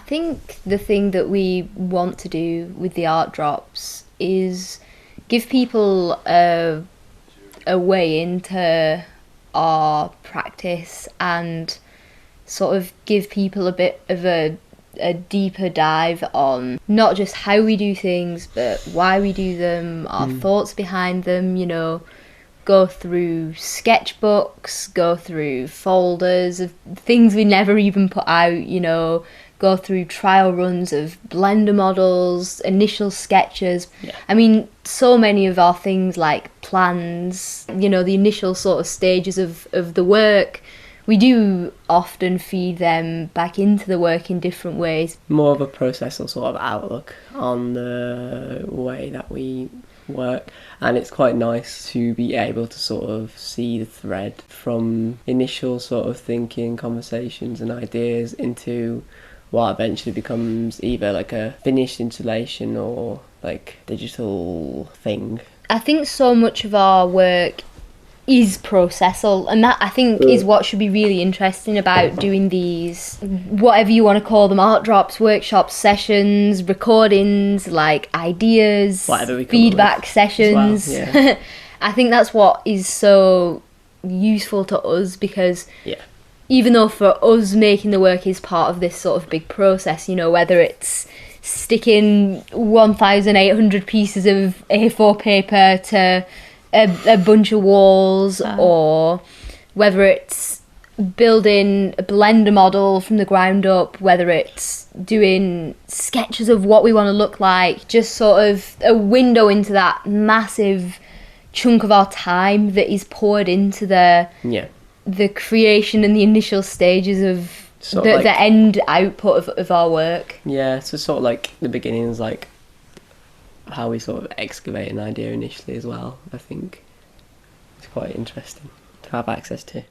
think the thing that we want to do with the art drops is give people a way into our practice and sort of give people a bit of a deeper dive on not just how we do things but why we do them, our thoughts behind them, you know, go through sketchbooks, go through folders of things we never even put out, you know, go through trial runs of Blender models, initial sketches. I mean, so many of our things like plans, you know, the initial sort of stages of the work, we do often feed them back into the work in different ways. More of a processual sort of outlook on the way that we work, and it's quite nice to be able to sort of see the thread from initial sort of thinking, conversations and ideas into what eventually becomes either like a finished installation or like digital thing. I think so much of our work is processual, and that I think is what should be really interesting about doing these, whatever you want to call them, art drops, workshops, sessions, recordings, like ideas, feedback sessions. Well, yeah. I think that's what is so useful to us, because even though for us making the work is part of this sort of big process, you know, whether it's sticking 1,800 pieces of A4 paper to a bunch of walls, or whether it's building a Blender model from the ground up, whether it's doing sketches of what we want to look like, just sort of a window into that massive chunk of our time that is poured into the creation and the initial stages of the end output of our work. Yeah, so sort of like the beginnings, like how we sort of excavate an idea initially as well. I think it's quite interesting to have access to.